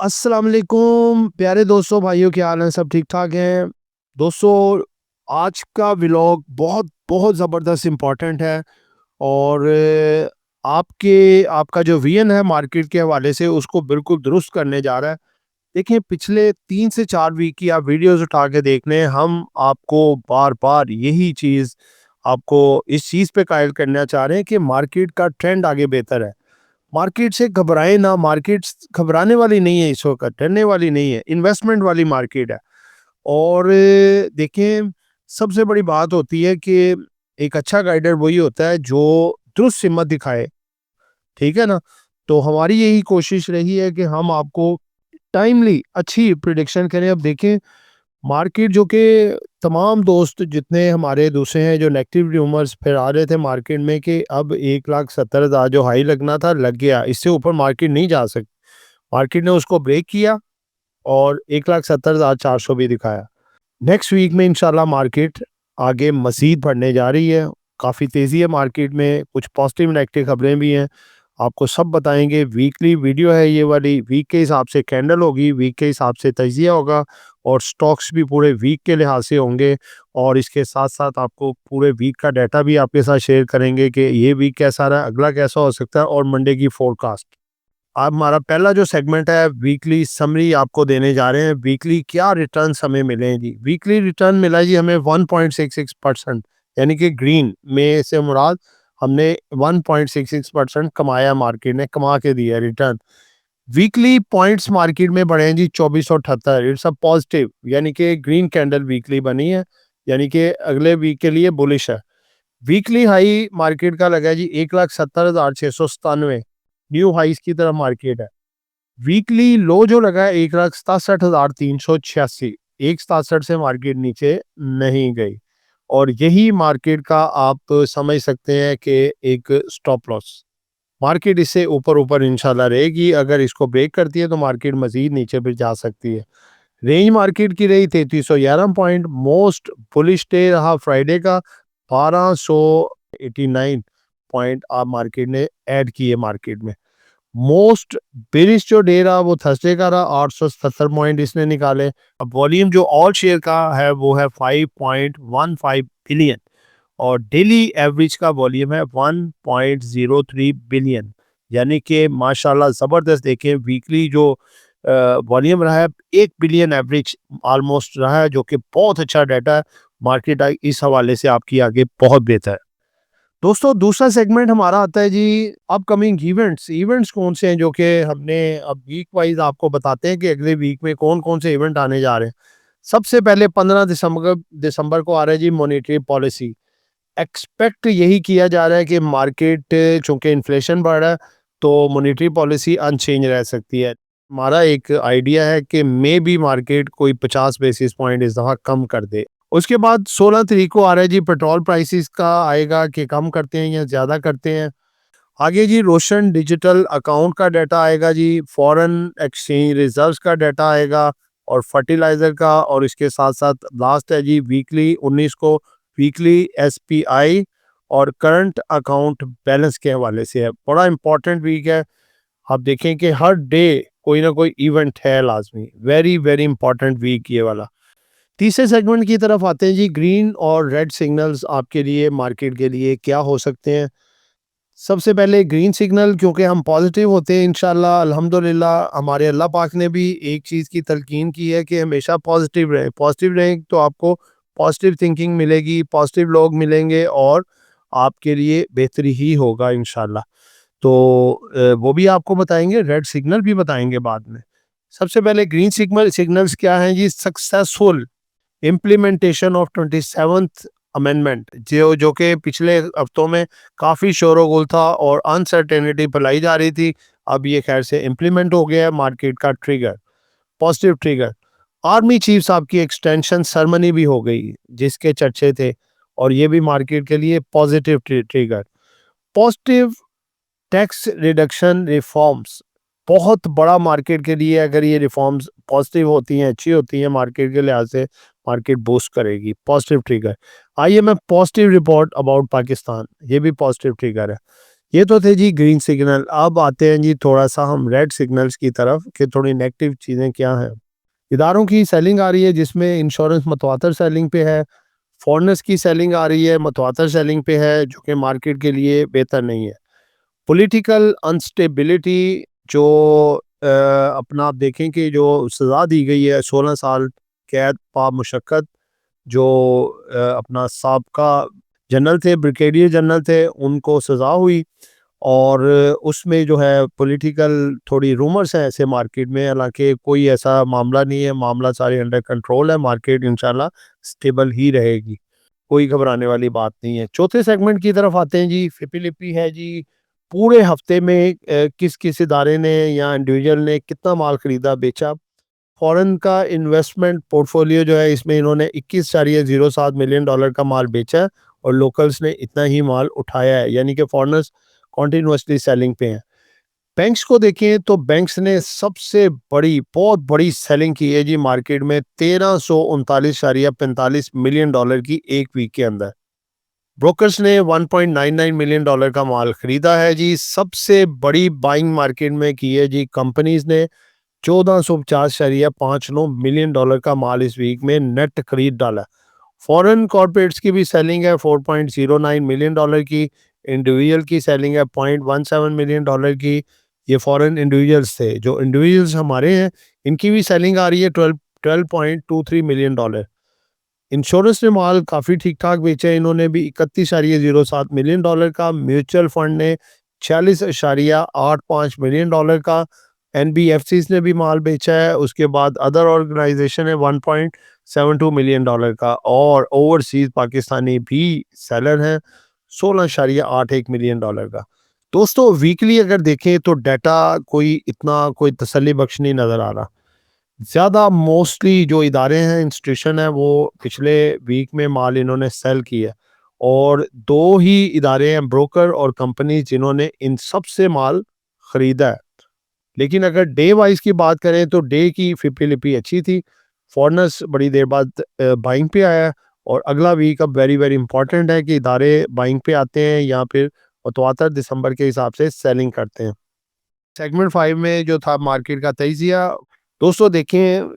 अस्सलाम वालेकुम प्यारे दोस्तों, भाइयों, क्या हाल है? सब ठीक-ठाक हैं? दोस्तों, आज का व्लॉग बहुत बहुत ज़बरदस्त इम्पोर्टेंट है और आपका जो विज़न है मार्केट के हवाले से उसको बिल्कुल दुरुस्त करने जा रहा है। देखिए, पिछले 3 से 4 वीक की आप वीडियोज़ उठा के देख लें, हम आपको बार-बार यही चीज़ आपको इस चीज़ पे कायल करना चाह रहे हैं कि मार्केट का ट्रेंड आगे बेहतर है। मार्केट से घबराएँ ना, मार्केट घबराने वाली नहीं है, इस वक़्त डरने वाली नहीं है, इन्वेस्टमेंट वाली मार्केट है। और देखिए, सबसे बड़ी बात होती है कि एक अच्छा गाइडर वही होता है जो दुरुस्त हिम्मत दिखाए, ठीक है ना? तो हमारी यही कोशिश रही है कि हम आपको टाइमली अच्छी प्रेडिक्शन करें। अब देखें, मार्केट जो कि तमाम दोस्त जितने हमारे दूसरे हैं जो नेगेटिव रूमर्स फैला रहे थे मार्केट में कि अब 1,70,000 जो हाई लगना था लग गया, इससे ऊपर मार्केट नहीं जा सकती। मार्केट ने उसको ब्रेक किया और 1,70,400 भी दिखाया। नेक्स्ट वीक में इंशाल्लाह मार्केट आगे मज़ीद बढ़ने जा रही है। काफ़ी तेज़ी है मार्केट में, कुछ पॉजिटिव नेगेटिव खबरें भी हैं। आपको सब बताएँगे, वीकली वीडियो है ये वाली, वीक के हिसाब से कैंडल होगी, वीक के हिसाब से तज्ज़िया होगा और स्टॉक्स भी पूरे वीक के लिहाज से होंगे और इसके साथ-साथ आपको पूरे वीक का डाटा भी आपके साथ शेयर करेंगे कि ये वीक कैसा रहा, अगला कैसा हो सकता है और मंडे की फ़ोरकास्ट। अब हमारा पहला जो सेगमेंट है वीकली समरी आपको देने जा रहे हैं। वीकली क्या रिटर्न्स हमें मिले हैं जी? वीकली रिटर्न मिला जी हमें 1.66%, यानी कि ग्रीन में से मुराद हमने 1.66% कमाया, मार्केट ने कमा के दिया रिटर्न। वीकली पॉइंट्स मार्केट में बढ़े हैं जी 2478, इट्स अ पॉजिटिव, यानी कि ग्रीन कैंडल वीकली बनी है, यानी कि अगले वीक के लिए बुलिश है। वीकली हाई मार्केट का लगा है जी 1,70,697, न्यू हाईस की तरफ मार्केट है। वीकली लो जो लगा है 1,67,386, 1,67 से मार्केट नीचे नहीं गई और यही मार्केट का आप समझ सकते हैं कि एक स्टॉप लॉस। मार्केट इससे ऊपर-ऊपर इंशाल्लाह रहेगी, अगर इसको ब्रेक करती है तो मार्केट मज़ीद नीचे भी जा सकती है। रेंज मार्केट की रही 3311 पॉइंट, मोस्ट बुलिश डे रहा फ्राइडे का, 1289 पॉइंट आप मार्केट ने ऐड किए मार्केट में। मोस्ट बेरिश जो डे रहा वो थर्सडे का रहा, 870 पॉइंट इसने निकाले। अब वॉल्यूम जो ऑल शेयर का है वो है 5.15 बिलियन और डेली एवरेज का वॉल्यूम है 1.03 बिलियन, यानी कि माशाल्लाह ज़बरदस्त। देखें, वीकली जो वॉल्यूम रहा है 1 बिलियन एवरेज ऑलमोस्ट रहा है, जो कि बहुत अच्छा डाटा है। मार्केट इस हवाले से आपकी आगे बहुत बेहतर है। दोस्तों, दूसरा सेगमेंट हमारा आता है जी अपकमिंग इवेंट्स। इवेंट्स कौन से हैं जो कि हमने अब वीक वाइज आपको बताते हैं कि अगले वीक में कौन कौन से इवेंट आने जा रहे हैं। सबसे पहले 15 दिसंबर दिसंबर को आ रहा है जी मॉनेटरी पॉलिसी। एक्सपेक्ट यही किया जा रहा है कि मार्केट, चूंकि इन्फ्लेशन बढ़ रहा है, तो मॉनेटरी पॉलिसी अनचेंज रह सकती है। हमारा एक आइडिया है कि मे बी मार्केट कोई 50 बेसिस पॉइंट इस दफ़ा कम कर दे। उसके बाद 16 तारीख को आ रहा है जी पेट्रोल प्राइसेस का आएगा कि कम करते हैं या ज़्यादा करते हैं। आगे जी रोशन डिजिटल अकाउंट का डाटा आएगा जी, फॉरेन एक्सचेंज रिजर्व्स का डाटा आएगा और फर्टिलाइज़र का, और इसके साथ-साथ लास्ट है जी वीकली 19 को वीकली एसपीआई और करंट अकाउंट बैलेंस के हवाले से है। बड़ा इंपॉर्टेंट वीक है। आप देखें कि हर डे कोई ना कोई इवेंट है लाज़मी। वेरी, वेरी इंपॉर्टेंट वीक ये वाला। तीसरे सेगमेंट की तरफ आते हैं जी, ग्रीन और रेड सिग्नल्स आपके लिए, मार्केट के लिए क्या हो सकते हैं। सबसे पहले ग्रीन सिग्नल, क्योंकि हम पॉजिटिव होते हैं इंशाल्लाह अल्हम्दुलिल्लाह, हमारे अल्लाह पाक ने भी एक चीज़ की तलकीन की है कि हमेशा पॉजिटिव रहें तो आपको पॉजिटिव थिंकिंग मिलेगी, पॉजिटिव लोग मिलेंगे और आपके लिए बेहतरी ही होगा इंशाल्लाह। तो वो भी आपको बताएंगे, रेड सिग्नल भी बताएंगे बाद में। सबसे पहले ग्रीन सिग्नल्स क्या हैं जी? Successful implementation of 27th amendment, जो जो कि पिछले हफ्तों में काफ़ी शोरगुल था और अनसर्टेनिटी फैलाई जा रही थी। अब ये खैर से इम्प्लीमेंट हो गया है, मार्केट का trigger, positive trigger. Army chief साहब की एक्सटेंशन सेरेमनी भी हो गई जिसके चर्चे थे और ये भी मार्केट के लिए positive trigger. Positive tax reduction reforms, बहुत बड़ा मार्केट के लिए, अगर ये रिफॉर्म्स पॉजिटिव होती हैं, अच्छी होती हैं मार्केट के लिहाज से, मार्केट बूस्ट करेगी, positive trigger. IMF positive report about Pakistan, ये भी पॉजिटिव ट्रिगर है। ये तो थे जी ग्रीन सिग्नल। अब आते हैं जी थोड़ा सा हम रेड सिग्नल्स की तरफ कि थोड़ी नेगेटिव चीज़ें क्या हैं। इदारों की सेलिंग आ रही है जिसमें इंश्योरेंस मतवातर सेलिंग पे है, फॉरेनर्स की सेलिंग आ रही है मतवातर सेलिंग पे है, जो कि मार्केट के लिए बेहतर नहीं है। पॉलिटिकल अनस्टेबिलिटी जो अपना आप देखें कि जो सज़ा दी गई है 16 साल कैद पा मुशक्कत, जो अपना साबका जनरल थे, ब्रिगेडियर जनरल थे, उनको सज़ा हुई। और उसमें जो है पॉलिटिकल थोड़ी रूमर्स हैं ऐसे मार्केट में, हालांकि कोई ऐसा मामला नहीं है, मामला सारे अंडर कंट्रोल है, मार्केट इंशाल्लाह स्टेबल ही रहेगी, कोई घबराने वाली बात नहीं है। चौथे सेगमेंट की तरफ आते हैं जी। फिपिलिपी है जी, पूरे हफ्ते में किस किस इदारे ने या इंडिविजुअल ने कितना माल खरीदा बेचा। फॉरेन का इन्वेस्टमेंट पोर्टफोलियो जो है इसमें इन्होंने 21.07 मिलियन डॉलर का माल बेचा है और लोकल्स ने इतना ही माल उठाया है, यानी कि फॉरेनर्स कॉन्टिन्यूसली सेलिंग पे हैं। बैंक्स को देखें तो बैंक्स ने सबसे बड़ी बहुत बड़ी सेलिंग की है जी मार्केट में, 1339.45 मिलियन डॉलर की एक वीक के अंदर। ब्रोकर्स ने 1.99 मिलियन डॉलर का माल खरीदा है जी। सबसे बड़ी बाइंग मार्केट में की है जी कंपनीज ने, 1450.59 मिलियन डॉलर का माल इस वीक में नेट खरीद डाला। फॉरेन कॉर्पोरेट्स की भी सेलिंग है 4.09 मिलियन डॉलर की। इंडिविजुअल की सेलिंग है 0.17 मिलियन डॉलर की। ये फॉरेन इंडिविजुअल्स थे। जो इंडिविजुअल्स हमारे हैं इनकी भी सेलिंग आ रही है 12.23 मिलियन डॉलर। इंश्योरेंस ने माल काफ़ी ठीक ठाक बेचा है, इन्होंने भी 31.07 मिलियन डॉलर का। म्यूचुअल फंड ने 46.85 मिलियन डॉलर का। एनबीएफसीज ने भी माल बेचा है। उसके बाद अदर ऑर्गेनाइजेशन है 1.72 मिलियन डॉलर का। और ओवरसीज पाकिस्तानी भी सेलर हैं 16.81 मिलियन डॉलर का। दोस्तों वीकली अगर देखें तो डाटा कोई तसल्ली बख्श नहीं नज़र आ रहा। ज़्यादा मोस्टली जो इदारे हैं, इंस्टीट्यूशन है, वो पिछले वीक में माल इन्होंने सेल किया, और दो ही इदारे हैं, ब्रोकर और कंपनी, जिन्होंने इन सब से माल खरीदा है। लेकिन अगर डे वाइज की बात करें तो डे की फिपिलिपी अच्छी थी। फॉरनर्स बड़ी देर बाद बाइंग पे आया, और अगला वीक अब वेरी वेरी इंपॉर्टेंट है कि इदारे बाइंग पे आते हैं या फिर मुतवातर दिसंबर के हिसाब से सेलिंग करते हैं। सेगमेंट 5 में जो था मार्केट का तजिया, दोस्तों देखें,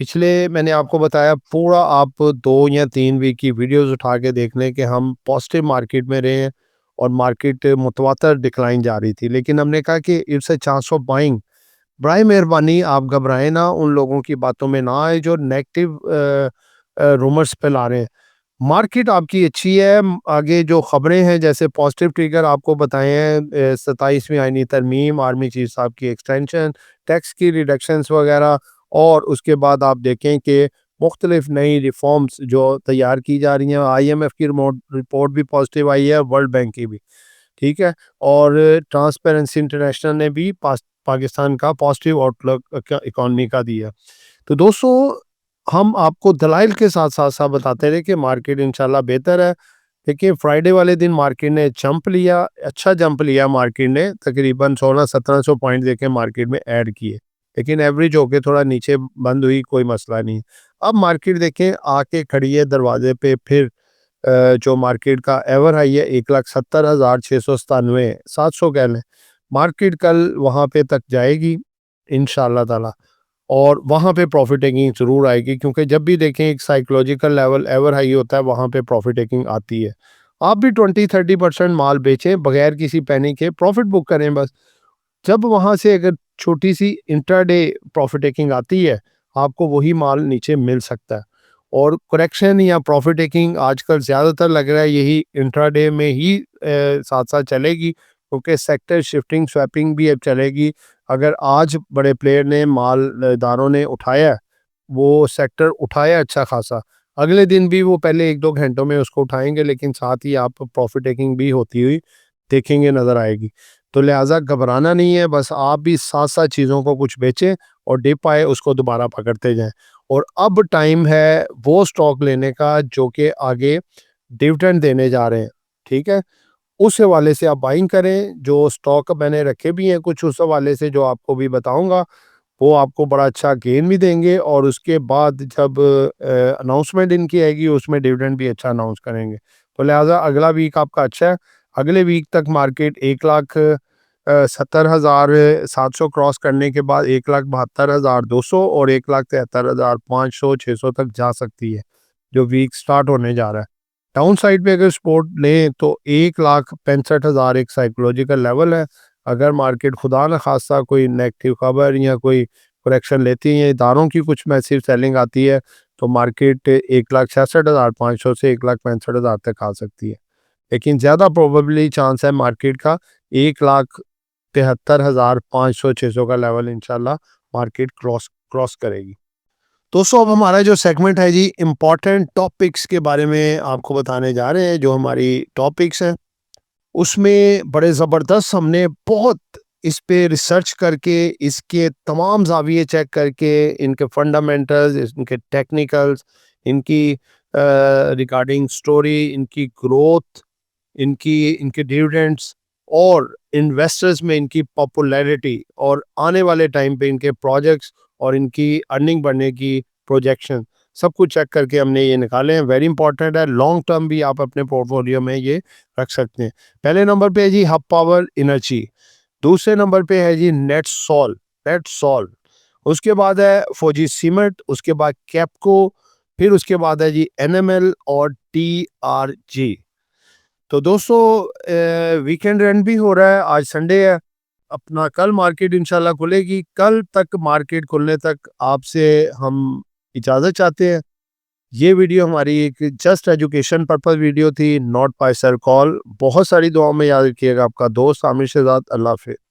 पिछले मैंने आपको बताया पूरा, आप 2 या 3 वीक की वीडियोस उठा के देख लें कि हम पॉजिटिव मार्केट में रहे हैं और मार्केट मुतवातर डिक्लाइन जा रही थी। लेकिन हमने कहा कि it's a chance of buying. बराए मेहरबानी आप घबराएं ना, उन लोगों की बातों में ना आए जो नेगेटिव रूमर्स फैला रहे हैं। मार्केट आपकी अच्छी है। आगे जो खबरें हैं, जैसे पॉजिटिव ट्रिगर आपको बताए हैं, 27वीं आईनी तरमीम, आर्मी चीफ साहब की एक्सटेंशन, टैक्स की रिडक्शंस वगैरह, और उसके बाद आप देखें कि मुख्तलिफ नई रिफॉर्म्स जो तैयार की जा रही हैं। आईएमएफ की रिपोर्ट भी पॉजिटिव आई है, वर्ल्ड बैंक की भी, ठीक है। और ट्रांसपेरेंसी इंटरनेशनल ने भी पाकिस्तान का पॉजिटिव आउटलुक इकॉनमी का दिया। तो दोस्तों हम आपको दलाइल के साथ साथ साथ बताते रहे कि मार्केट इंशाल्लाह बेहतर है। देखिए फ्राइडे वाले दिन मार्केट ने जंप लिया, अच्छा जंप लिया मार्केट ने, तकरीबन 1600-1700 पॉइंट देके मार्केट में ऐड किए, लेकिन एवरेज होके थोड़ा नीचे बंद हुई, कोई मसला नहीं। अब मार्केट देखें आके खड़ी है दरवाजे पे फिर। जो मार्केट का एवर हाई है 1,70,697, 700 कह लें। मार्केट कल वहाँ पे तक जाएगी इंशाल्लाह ताला, और वहाँ पे प्रॉफिट टेकिंग ज़रूर आएगी, क्योंकि जब भी देखें एक साइकोलॉजिकल लेवल एवर हाई होता है, वहाँ पे प्रॉफिट टेकिंग आती है। आप भी 20-30% माल बेचें, बगैर किसी पैनिक के प्रॉफिट बुक करें बस। जब वहाँ से अगर छोटी सी इंट्राडे प्रॉफिट टेकिंग आती है, आपको वही माल नीचे मिल सकता है। और करेक्शन या प्रॉफिट टेकिंग आजकल ज़्यादातर लग रहा है यही इंट्राडे में ही साथ साथ चलेगी, क्योंकि सेक्टर शिफ्टिंग स्वैपिंग भी अब चलेगी। अगर आज बड़े प्लेयर ने मालदारों ने उठाया, वो सेक्टर उठाया अच्छा खासा, अगले दिन भी वो पहले 1-2 घंटों में उसको उठाएंगे, लेकिन साथ ही आप प्रॉफिट टेकिंग भी होती हुई देखेंगे, नज़र आएगी। तो लिहाजा घबराना नहीं है, बस आप भी साथ साथ चीज़ों को कुछ बेचें और डिप आए उसको दोबारा पकड़ते जाएं। और अब टाइम है वो स्टॉक लेने का जो कि आगे डिविडेंड देने जा रहे हैं, ठीक है। उस हवाले से आप बाइंग करें। जो स्टॉक मैंने रखे भी हैं कुछ, उस हवाले से जो आपको भी बताऊंगा, वो आपको बड़ा अच्छा गेन भी देंगे, और उसके बाद जब अनाउंसमेंट इनकी आएगी उसमें डिविडेंड भी अच्छा अनाउंस करेंगे। तो लिहाजा अगला वीक आपका अच्छा है। अगले वीक तक मार्केट 1,70,700 क्रॉस करने के बाद 1,72,200 और 1,73,500 600 तक जा सकती है, जो वीक स्टार्ट होने जा रहा है। डाउन साइड पे अगर सपोर्ट लें तो 1,65,000 एक साइकोलॉजिकल लेवल है। अगर मार्केट खुदा न खास्ता कोई नेगेटिव खबर या कोई करेक्शन लेती है, इदारों की कुछ मैसिव सेलिंग आती है, तो मार्केट 1,66,500 से 1,65,000 तक आ सकती है। लेकिन ज़्यादा प्रोबेबली चांस है मार्केट का 1,73,500 600 का लेवल इंशाल्लाह मार्केट क्रॉस क्रॉस करेगी। दोस्तों अब हमारा जो सेगमेंट है जी, इम्पोर्टेंट टॉपिक्स के बारे में आपको बताने जा रहे हैं। जो हमारी टॉपिक्स हैं उसमें बड़े ज़बरदस्त हमने बहुत इस पे रिसर्च करके, इसके तमाम ज़ाविये चेक करके, इनके फंडामेंटल्स, इनके टेक्निकल्स, इनकी रिगार्डिंग स्टोरी, इनकी ग्रोथ, इनके डिविडेंड्स और इन्वेस्टर्स में इनकी पॉपुलैरिटी और आने वाले टाइम पे इनके प्रोजेक्ट्स और इनकी अर्निंग बढ़ने की प्रोजेक्शन, सब कुछ चेक करके हमने ये निकाले हैं। वेरी इंपॉर्टेंट है, लॉन्ग टर्म भी आप अपने पोर्टफोलियो में ये रख सकते हैं। पहले नंबर पे है जी हब पावर एनर्जी, दूसरे नंबर पे है जी नेट सॉल, उसके बाद है फौजी सीमेंट, उसके बाद कैपको, फिर उसके बाद है जी एनएमएल और टीआरजी। तो दोस्तों वीकेंड एंड भी हो रहा है, आज संडे है अपना, कल मार्केट इंशाल्लाह खुलेगी। कल तक मार्केट खुलने तक आपसे हम इजाज़त चाहते हैं। ये वीडियो हमारी एक जस्ट एजुकेशन पर्पस वीडियो थी, नॉट बाय सर कॉल। बहुत सारी दुआओं में याद रखिएगा। आपका दोस्त आमिर शहजाद। अल्लाह हाफिज़।